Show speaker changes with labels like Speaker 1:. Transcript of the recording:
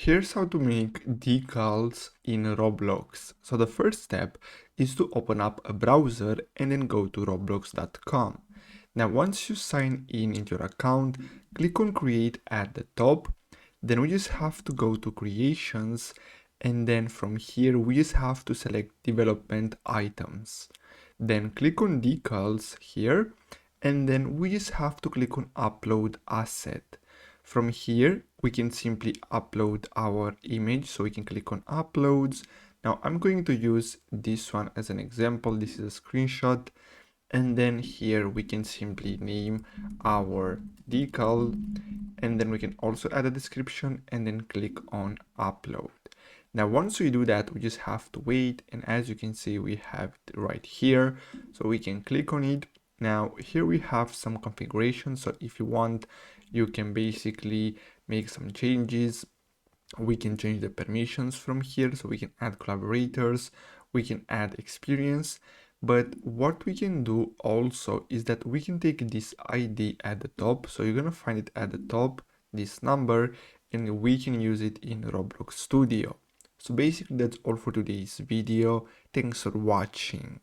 Speaker 1: Here's how to make decals in Roblox. So the first step is to open up a browser and then go to roblox.com. Now once you sign in into your account, click on create at the top. Then we just have to go to creations, and then from here we just have to select development items. Then click on decals here, and then we just have to click on upload asset. From here, we can simply upload our image, so we can click on uploads. Now I'm going to use this one as an example. This is a screenshot. And then here we can simply name our decal, and then we can also add a description and then click on upload. Now once we do that, we just have to wait, and as you can see, we have it right here, so we can click on it. Now here we have some configuration, so if you want, you can basically make some changes. We can change the permissions from here, so we can add collaborators, we can add experience. But what we can do also is that we can take this ID at the top, so you're gonna find it at the top, this number, and we can use it in Roblox Studio. So basically that's all for today's video. Thanks for watching.